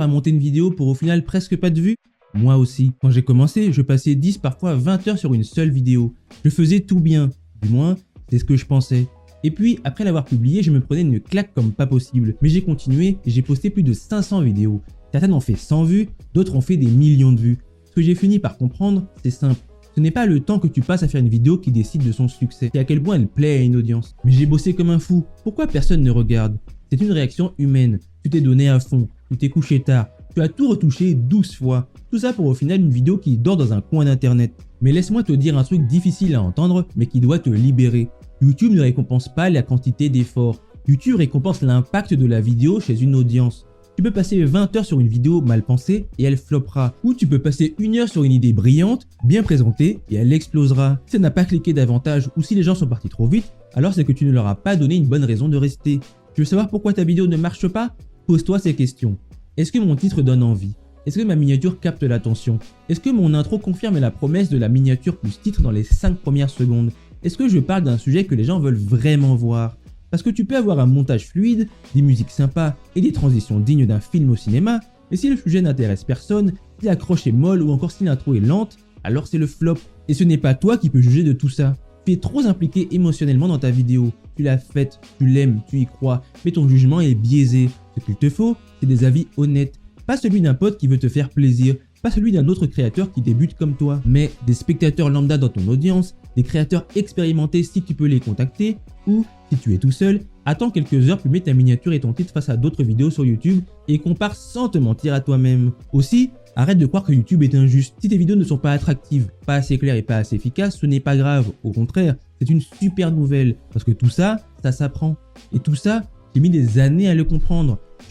à monter une vidéo pour au final presque pas de vues? Moi aussi. Quand j'ai commencé, je passais 10 parfois 20 heures sur une seule vidéo. Je faisais tout bien. Du moins, c'est ce que je pensais. Et puis, après l'avoir publié, je me prenais une claque comme pas possible. Mais j'ai continué et j'ai posté plus de 500 vidéos. Certaines ont fait 100 vues, d'autres ont fait des millions de vues. Ce que j'ai fini par comprendre, c'est simple. Ce n'est pas le temps que tu passes à faire une vidéo qui décide de son succès, c'est à quel point elle plaît à une audience. Mais j'ai bossé comme un fou. Pourquoi personne ne regarde? C'est une réaction humaine. Tu t'es donné à fond, tu t'es couché tard, tu as tout retouché 12 fois. Tout ça pour au final une vidéo qui dort dans un coin d'internet. Mais laisse-moi te dire un truc difficile à entendre, mais qui doit te libérer. YouTube ne récompense pas la quantité d'efforts. YouTube récompense l'impact de la vidéo chez une audience. Tu peux passer 20 heures sur une vidéo mal pensée et elle floppera. Ou tu peux passer 1 heure sur une idée brillante, bien présentée et elle explosera. Si ça n'a pas cliqué davantage ou si les gens sont partis trop vite, alors c'est que tu ne leur as pas donné une bonne raison de rester. Tu veux savoir pourquoi ta vidéo ne marche pas? Pose-toi ces questions. Est-ce que mon titre donne envie? Est-ce que ma miniature capte l'attention? Est-ce que mon intro confirme la promesse de la miniature plus titre dans les 5 premières secondes? Est-ce que je parle d'un sujet que les gens veulent vraiment voir? Parce que tu peux avoir un montage fluide, des musiques sympas et des transitions dignes d'un film au cinéma, mais si le sujet n'intéresse personne, si l'accroche est molle ou encore si l'intro est lente, alors c'est le flop. Et ce n'est pas toi qui peux juger de tout ça. Tu es trop impliqué émotionnellement dans ta vidéo. Tu l'as faite, tu l'aimes, tu y crois, mais ton jugement est biaisé. Ce qu'il te faut, c'est des avis honnêtes. Pas celui d'un pote qui veut te faire plaisir, pas celui d'un autre créateur qui débute comme toi, mais des spectateurs lambda dans ton audience, des créateurs expérimentés si tu peux les contacter, ou, si tu es tout seul, attends quelques heures puis mets ta miniature et ton titre face à d'autres vidéos sur YouTube et compare sans te mentir à toi-même. Aussi, arrête de croire que YouTube est injuste. Si tes vidéos ne sont pas attractives, pas assez claires et pas assez efficaces, ce n'est pas grave. Au contraire, c'est une super nouvelle, parce que tout ça, ça s'apprend. Et tout ça, j'ai mis des années à le comprendre.